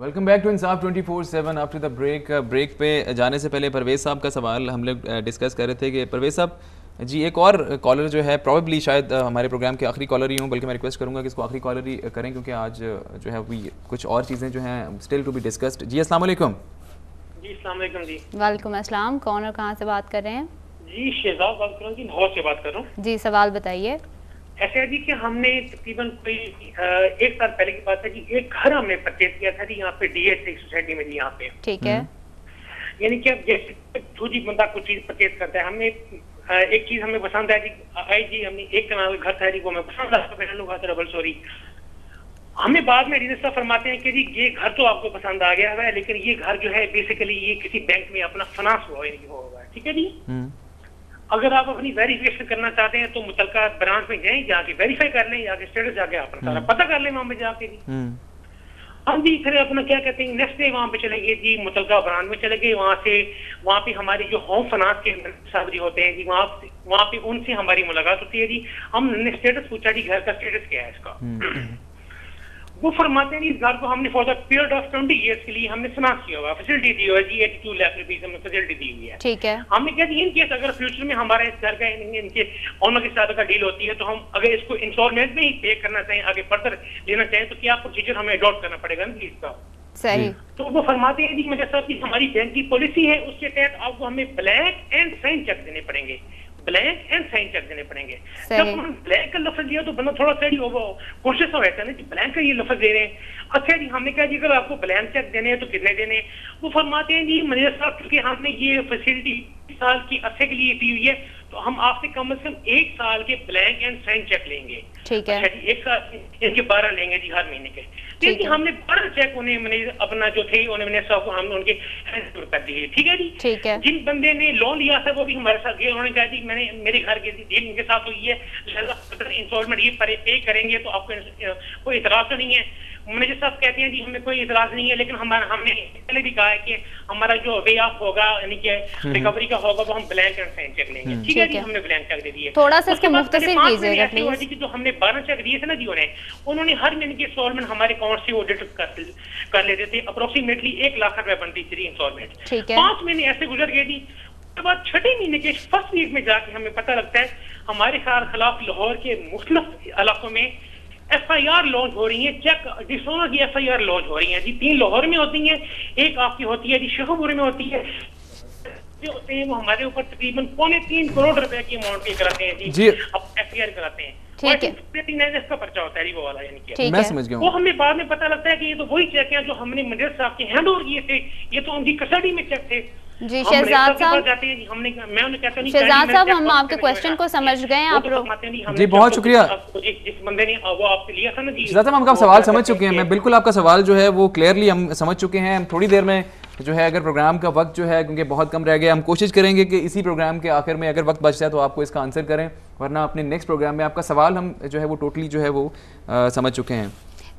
Welcome back to Insaf 24/7 after the break पे जाने से पहले परवेज़ साहब का सवाल हम लोग डिस्कस कर रहे थे कि परवेज़ साहब जी एक और कॉलर जो है प्रॉबेबली शायद हमारे प्रोग्राम के आखिरी कॉलर ही हूँ, बल्कि मैं रिक्वेस्ट करूँगा कि इसको आखिरी कॉलर ही करें क्योंकि आज जो है कुछ और चीज़ें जो हैं स्टिल टू बी डिस्कस्ड। जी अस्सलाम वालेकुम। जी अस्सलाम वालेकुम जी। वालेकुम अस्सलाम। कौन और कहाँ से बात कर रहे हैं? जी शहजाद बात कर रहा हूँ जी, लाहौर से बात कर रहा हूँ। जी सवाल बताइए। ऐसे है जी कि हमने तकरीबन कोई 1 साल पहले की बात है जी, एक घर हमने परचेज किया था जी यहाँ पे डीएच सोसाइटी में जी यहाँ पे। ठीक है। यानी कि अब जैसे जो जी बंदा कुछ चीज परचेज करता है, हमने एक चीज हमें पसंद है जी, आई जी हमने एक कनाल घर था जी, वो हमें पसंद था डबल स्टोरी। हमें बाद में डीलर साहब फरमाते हैं कि जी ये घर तो आपको पसंद आ गया है, लेकिन ये घर जो है बेसिकली ये किसी बैंक में अपना फाइनेंस हुआ होगा। ठीक है जी। अगर आप अपनी वेरिफिकेशन करना चाहते हैं तो मुतलका ब्रांच में जाएं, जाके वेरीफाई कर लें, जाके स्टेटस जाके अपना सारा पता कर लें वहां पे जाके जी। हम भी फिर अपना क्या कहते हैं नेक्स्ट डे वहां पे चले गए जी, मुतलका ब्रांच में चले गए। वहां पे हमारी जो होम फाइनेंस के साहब जी होते हैं जी, वहां पे उनसे हमारी मुलाकात होती है जी। हमने स्टेटस पूछा जी घर का स्टेटस क्या है इसका। वो फरमाते हैं इस घर को हमने for the period of 20 years के लिए हमने फाइनेंस किया हुआ, फैसिलिटी दी हुई है जी, 82 लाख रुपीस हमने फैसिलिटी दी हुई है। ठीक है। हमने क्या इन केस अगर फ्यूचर में हमारा इस घर का इनके ऑनर के साथ अगर डील होती है तो हम अगर इसको इंस्टॉलमेंट में ही पे करना चाहें, आगे फर्दर लेना चाहें तो क्या प्रोसीजर हमें अडॉप्ट करना पड़ेगा ना इसका। सही। तो वो फरमाते हैं जी मेरे साथ की हमारी बैंक की पॉलिसी है, उसके तहत आपको हमें ब्लैक एंड साइन चेक देने पड़ेंगे, ब्लैक एंड साइन चेक देने पड़ेंगे। जब हम ब्लैक का लफ्ज लिया तो बंदा थोड़ा सा कोशिश हो रहता है ना कि ब्लैक का ये लफ्ज दे रहे हैं। अच्छा जी हमने कहा जी अगर आपको ब्लैंक चेक देने हैं तो कितने देने हैं? वो फरमाते हैं जी मैनेजर साहब क्योंकि हमने ये फैसिलिटी साल की अर्से के लिए दी हुई है तो हम आपसे कम से कम 1 साल के ब्लैंक एंड साइन चेक लेंगे। ठीक है। अच्छा जी 1 साल इनके 12 लेंगे जी हर महीने के। लेकिन हमने 12 चेक उन्हें मैंने अपना जो थे उन्होंने सब हमने उनके कर दिए। ठीक है जी। ठीक है। जिन बंदे ने लोन लिया था वो भी हमारे साथ गए, उन्होंने कहा जी मैंने मेरे घर के डील इनके साथ हुई है, इंस्टॉलमेंट ये पे करेंगे तो आपको कोई इतराज तो नहीं है। मैनेजर साहब कहते हैं जी हमें कोई इतराज नहीं है, लेकिन हमने पहले भी कहा है कि हमारा जो वे ऑफ होगा यानी कि रिकवरी का होगा वो हम ब्लैंक एंड साइन चेक लेंगे। ठीक है जी। हमने ब्लैंक चेक दे दिए। थोड़ा सा इसको मुख्तसर कीजिएगा प्लीज। जो हमने 12 चेक दिए थे ना जी उन्होंने हर महीने की इंस्टॉलमेंट हमारे अकाउंट से ऑडिट कर लेते थे। अप्रोक्सीमेटली 1 लाख रुपए बनती थी इंस्टॉलमेंट। 5 महीने ऐसे गुजर गए जी। उसके बाद 6 महीने के फर्स्ट वीक में जाके हमें पता लगता है हमारे खिलाफ लाहौर के मुख्तलिफ इलाकों में FIR लॉन्च हो रही है, चेक डिसोनर की FIR लॉन्च हो रही है जी। 3 लाहौर में होती है, एक आपकी होती है जी शेखपुर में होती है। जो होते हैं वो हमारे ऊपर तकरीबन 3.25 करोड़ रुपए की अमाउंट पे कराते हैं जी। अब FIR कराते हैं। ठीक है। इसका पर्चा होता है वो वाला यानी कि मैं समझ गया। वो हमें बाद में पता लगता है कि ये तो वही चेक हैं जो हमने मैनेजर साहब के हैंड ओवर किए थे, ये तो उनकी कस्टडी में चेक थे। जी शहजाद साहब, शहजाद साहब हम आपके क्वेश्चन को समझ गए। आप जी बहुत शुक्रिया। जिस बंदे ने वो आपसे लिया था ना जी, शहजाद साहब हम आपका सवाल समझ चुके हैं। मैं बिल्कुल आपका सवाल जो है वो क्लियरली हम समझ चुके हैं। हम थोड़ी देर में जो है अगर प्रोग्राम का वक्त जो है क्योंकि बहुत कम रह गया, हम कोशिश करेंगे कि इसी प्रोग्राम के आखिर में अगर वक्त बचता है तो आपको इसका आंसर करें, वरना अपने नेक्स्ट प्रोग्राम में आपका सवाल हम जो है वो टोटली जो है वो समझ चुके हैं।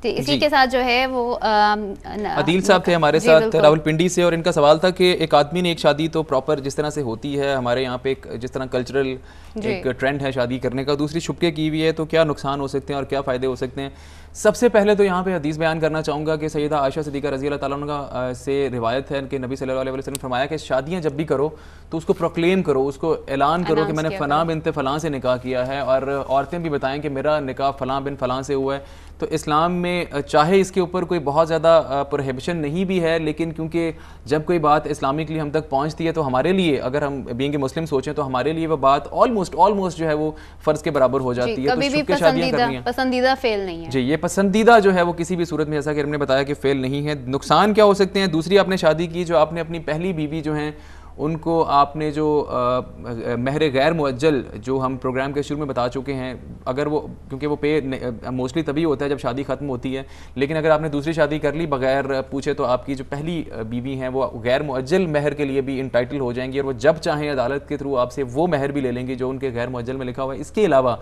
इसी के साथ जो है वो अदील साहब थे हमारे साथ रावलपिंडी से, और इनका सवाल था कि एक आदमी ने एक शादी तो प्रॉपर जिस तरह से होती है हमारे यहाँ पे एक जिस तरह कल्चरल एक ट्रेंड है शादी करने का, दूसरी छुपके की हुई है, तो क्या नुकसान हो सकते हैं और क्या फ़ायदे हो सकते हैं? सबसे पहले तो यहाँ पे हदीस बयान करना चाहूँगा कि सैयदा आयशा सिद्दीक़ा रज़ी अल्लाह ताला अन्हा से रिवायत है कि नबी सल्लल्लाहु अलैहि वसल्लम फरमाया कि शादियाँ जब भी करो तो उसको प्रोक्लेम करो, उसको ऐलान करो कि मैंने फ़लाँ बिन्त फ़लाँ से निकाह किया है, और औरतें भी बताएं कि मेरा निकाह फ़लाँ बिन फ़लाँ से हुआ है। तो इस्लाम में चाहे इसके ऊपर कोई बहुत ज़्यादा प्रोहिबिशन नहीं भी है, लेकिन क्योंकि जब कोई बात इस्लामिकली हम तक पहुँचती है तो हमारे लिए, अगर हम बीइंग मुस्लिम सोचें तो हमारे लिए वो बात ऑलमोस्ट जो है वो फ़र्ज़ के बराबर हो जाती है। कभी भी पसंदीदा फेल नहीं है जी। ये पसंदीदा जो है वो किसी भी सूरत में, जैसा कि हमने बताया कि फेल नहीं है। नुकसान क्या हो सकते हैं? दूसरी आपने शादी की, जो आपने अपनी पहली बीवी जो हैं उनको आपने जो महर गैर मुअज्जल जो हम प्रोग्राम के शुरू में बता चुके हैं, अगर वो क्योंकि वो पे मोस्टली तभी होता है जब शादी ख़त्म होती है, लेकिन अगर आपने दूसरी शादी कर ली बगैर पूछे तो आपकी जो पहली बीवी हैं वो गैर मुअज्जल महर के लिए भी इंटाइटल हो जाएंगी, और वो जब चाहें अदालत के थ्रू आपसे वो महर भी ले लेंगे जो उनके गैर मुअज्जल में लिखा हुआ है। इसके अलावा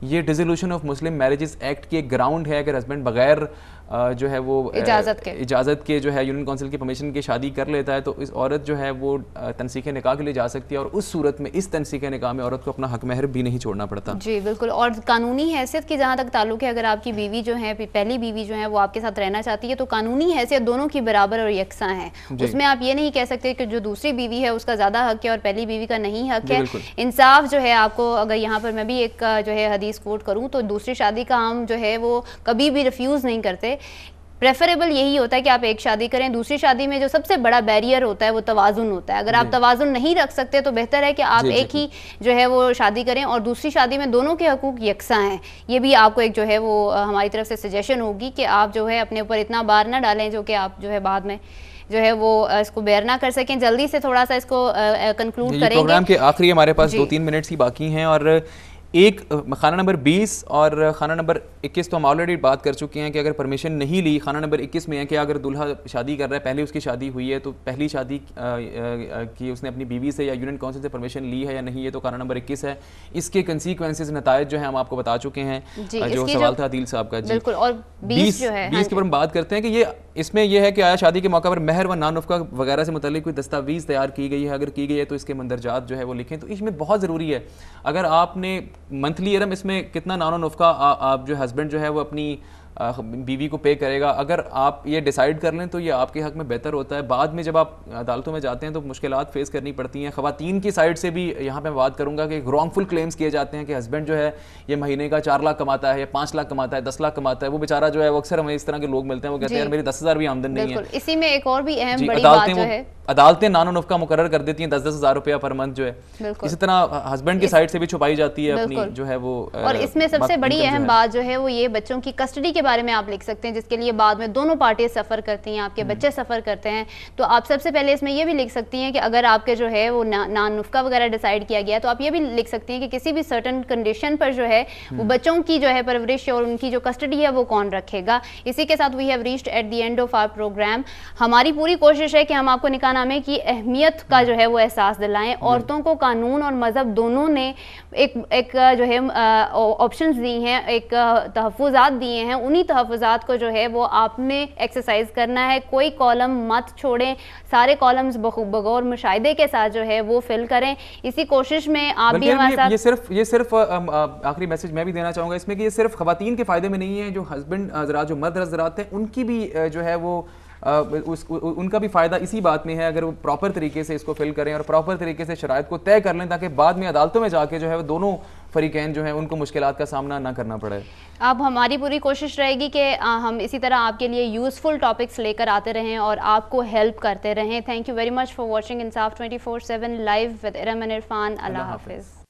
ये dissolution of Muslim marriages act की एक ग्राउंड है, अगर हस्बैंड बगैर जो है वो इजाज़त के जो है यूनियन काउंसिल की परमिशन के शादी कर लेता है, तो इस औरत जो है वो तनसीखे निकाह के लिए जा सकती है, और उस सूरत में इस तनसीखे निकाह में औरत को अपना हक महर भी नहीं छोड़ना पड़ता। जी बिल्कुल। और कानूनी हैसियत की जहाँ तक ताल्लुक है, अगर आपकी बीवी जो है, पहली बीवी जो है वो आपके साथ रहना चाहती है, तो कानूनी हैसियत दोनों की बराबर और यकसा है। उसमें आप ये नहीं कह सकते कि जो दूसरी बीवी है उसका ज़्यादा हक है और पहली बीवी का नहीं हक है। इंसाफ जो है आपको, अगर यहाँ पर मैं भी एक जो है हदीस कोट करूँ, तो दूसरी शादी का हम जो है वो कभी भी रिफ्यूज़ नहीं करते। प्रेफरेबल यही होता है कि आप एक शादी करें। दूसरी शादी में जो सबसे बड़ा बैरियर होता है वो तवाज़ुन होता है। अगर आप तवाज़ुन नहीं रख सकते तो बेहतर है कि आप एक ही जो है वो शादी करें, और दूसरी शादी में दोनों के हकूक़ यकसा हैं। ये भी आपको एक जो है वो हमारी तरफ से सजेशन होगी कि आप जो है अपने ऊपर इतना बार ना डालें जो कि आप जो है बाद में जो है वो इसको बेयर ना कर सकें। जल्दी से थोड़ा सा इसको कंक्लूड करेंगे। प्रोग्राम के आखिरी हमारे पास 2-3 मिनट्स ही बाकी हैं, और एक खाना नंबर 20 और खाना नंबर 21 तो हम ऑलरेडी बात कर चुके हैं कि अगर परमिशन नहीं ली, खाना नंबर 21 में है कि अगर दूल्हा शादी कर रहा है, पहले उसकी शादी हुई है, तो पहली शादी की उसने अपनी बीवी से या यूनियन काउंसिल से परमिशन ली है या नहीं, ये तो खाना नंबर 21 है। इसके कंसीक्वेंसेस, नतायज जो है हम आपको बता चुके हैं, जो सवाल था आदिल साहब का। जी बिल्कुल। और 20 जो है 20 के ऊपर हम बात करते हैं कि ये इसमें यह है कि आया शादी के मौका पर महर व नानुफ़्का वगैरह से मुतल्लिक कोई दस्तावीज़ तैयार की गई है, अगर की गई है तो इसके मंदरजात जो है वो लिखें। तो इसमें बहुत ज़रूरी है, अगर आपने मंथली इरम इसमें कितना नानुफ़्का आप जो हस्बैंड जो है वो अपनी बीवी को पे करेगा, अगर आप ये डिसाइड कर लें तो ये आपके हक में बेहतर होता है। बाद में जब आप अदालतों में जाते हैं तो मुश्किलात फेस करनी पड़ती हैं। ख़वातीन की साइड से भी यहाँ पे मैं बात करूँगा कि रॉन्गफुल क्लेम्स किए जाते हैं कि हस्बैंड जो है ये महीने का 4 लाख कमाता है या 5 लाख कमाता है, 10 लाख कमाता है। वो बेचारा जो है वो अक्सर हमें इस तरह के लोग मिलते हैं, वो कहते हैं यार मेरी 10,000 भी आमदन नहीं है। इसी में एक और भी अहम बड़ी बात जो है, अदालतें नानुफ़्का मुकर्रर कर देती हैं 10-10 हज़ार रुपया पर मंथ जो है। इसी तरह हस्बैंड की साइड से भी छुपाई जाती है अपनी जो है वो। और इसमें सबसे बड़ी अहम बात जो है वो ये बच्चों की कस्टडी के बारे में आप लिख सकते हैं, जिसके लिए बाद में दोनों पार्टी सफ़र करती हैं, आपके बच्चे सफ़र करते हैं। तो आप सबसे पहले इसमें ये भी लिख सकती हैं कि अगर आपके जो है वो नानुफ़्का वगैरह डिसाइड किया गया, तो आप ये भी लिख सकती हैं कि किसी भी सर्टन कंडीशन पर जो है वो बच्चों की जो है परवरिश और उनकी जो कस्टडी है वो कौन रखेगा। इसी के साथ we have reached at the end of our programme. हमारी पूरी कोशिश है कि हम आपको निकाहनामे की अहमियत का जो है वो एहसास दिलाएं। औरतों को कानून और मज़हब दोनों ने एक जो है ऑप्शंस दी हैं, एक तहफ़्फ़ुज़ात दिए हैं। उन्हीं तहफ़्फ़ुज़ात को जो है वो आपने एक्सरसाइज करना है। कोई कॉलम मत छोड़ें, सारे कॉलम्स बगौर मुशाहिदे के साथ जो है वो फिल करें। इसी कोशिश में आप भी हमारे साथ। ये सिर्फ आखिरी मैसेज मैं भी देना चाहूँगा इसमें कि ये सिर्फ ख़वातीन के फ़ायदे में नहीं है, जो हस्बैंड हज़रात, जो मर्द हज़रात हैं, उनकी भी जो है वो उनका भी फ़ायदा इसी बात में है, अगर वो प्रॉपर तरीके से इसको फिल करें और प्रॉपर तरीके से शराइत को तय कर लें, ताकि बाद में अदालतों में जाके जो है वो दोनों फरीकैन जो है उनको मुश्किलात का सामना ना करना पड़े। अब हमारी पूरी कोशिश रहेगी कि हम इसी तरह आपके लिए यूज़फुल टॉपिक्स लेकर आते रहें और आपको हेल्प करते रहें। Thank you very much for watching Insaf 24/7 live with Iram and Irfan. अल्लाह हाफिज़।